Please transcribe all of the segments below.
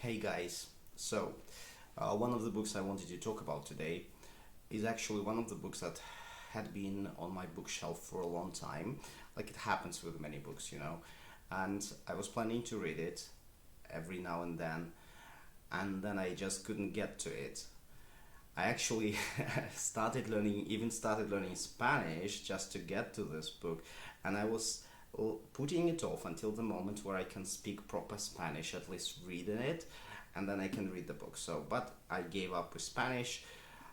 Hey guys, one of the books I wanted to talk about today is actually one of the books that had been on my bookshelf for a long time, like it happens with many books, and I was planning to read it every now and then I just couldn't get to it. I actually started learning Spanish just to get to this book, and I was putting it off until the moment where I can speak proper Spanish, at least reading it, and then I can read the book. But I gave up with Spanish.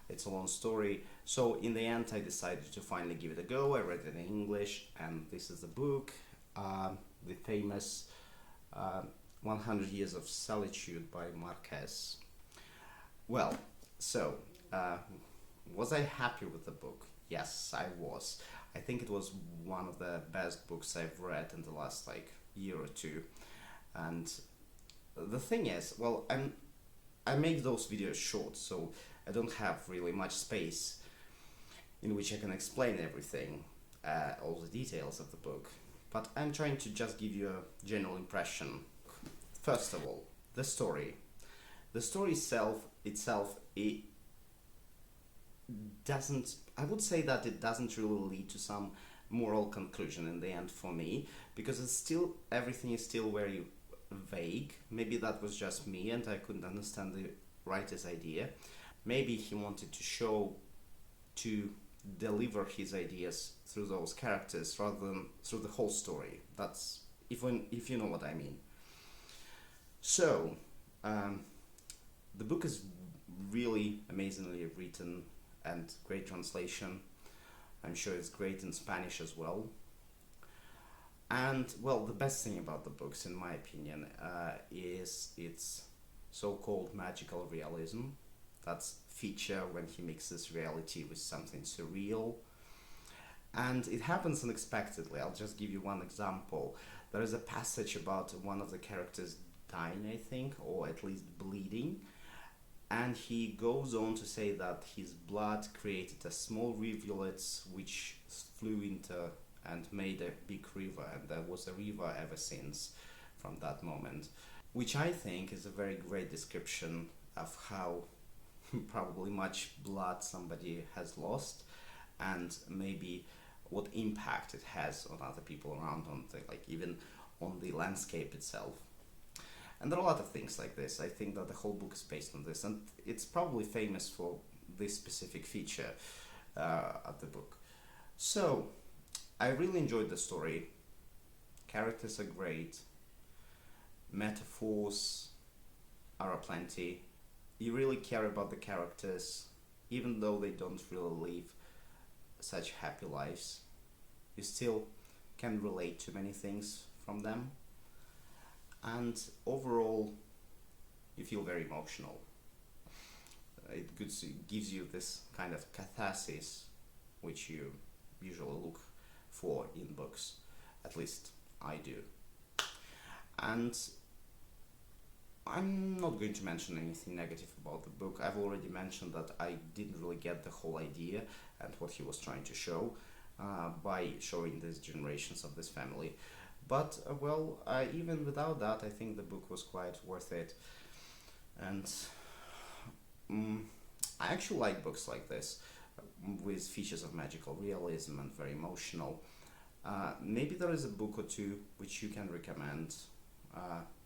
It's a long story. So in the end, I decided to finally give it a go. I read it in English, and this is the book, the famous uh, 100 Years of Solitude by Marquez. Well, so, uh, was I happy with the book? Yes, I was. I think it was one of the best books I've read in the last like year or two. And the thing is, I make those videos short, so I don't have really much space in which I can explain everything, all the details of the book. But I'm trying to just give you a general impression. First of all, the story. The story itself it doesn't, I would say that it doesn't really lead to some moral conclusion in the end for me, because it's still, everything is still very vague. Maybe that was just me and I couldn't understand the writer's idea. Maybe he wanted to deliver his ideas through those characters rather than through the whole story. That's, if you know what I mean. So, um, the book is really amazingly written and great translation. I'm sure it's great in Spanish as well. And well, the best thing about the books, in my opinion, is its so-called magical realism. That's feature when he mixes reality with something surreal. And it happens unexpectedly. I'll just give you one example. There is a passage about one of the characters dying, I think, or at least bleeding, and he goes on to say that his blood created a small rivulet which flew into and made a big river, and there was a river ever since from that moment, which I think is a very great description of how probably much blood somebody has lost, and maybe what impact it has on other people around, on the, like even on the landscape itself. And there are a lot of things like this. I think that the whole book is based on this, and it's probably famous for this specific feature of the book. So, I really enjoyed the story. Characters are great. Metaphors are aplenty. You really care about the characters, even though they don't really live such happy lives. You still can relate to many things from them, and overall you feel very emotional. Gives you this kind of catharsis which you usually look for in books, at least I do. And I'm not going to mention anything negative about the book. I've already mentioned that I didn't really get the whole idea and what he was trying to show by showing these generations of this family. But even without that, I think the book was quite worth it. And I actually like books like this, with features of magical realism and very emotional. Maybe there is a book or two which you can recommend,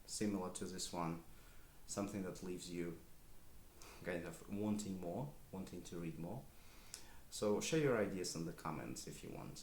similar to this one, something that leaves you kind of wanting more, wanting to read more. So share your ideas in the comments if you want.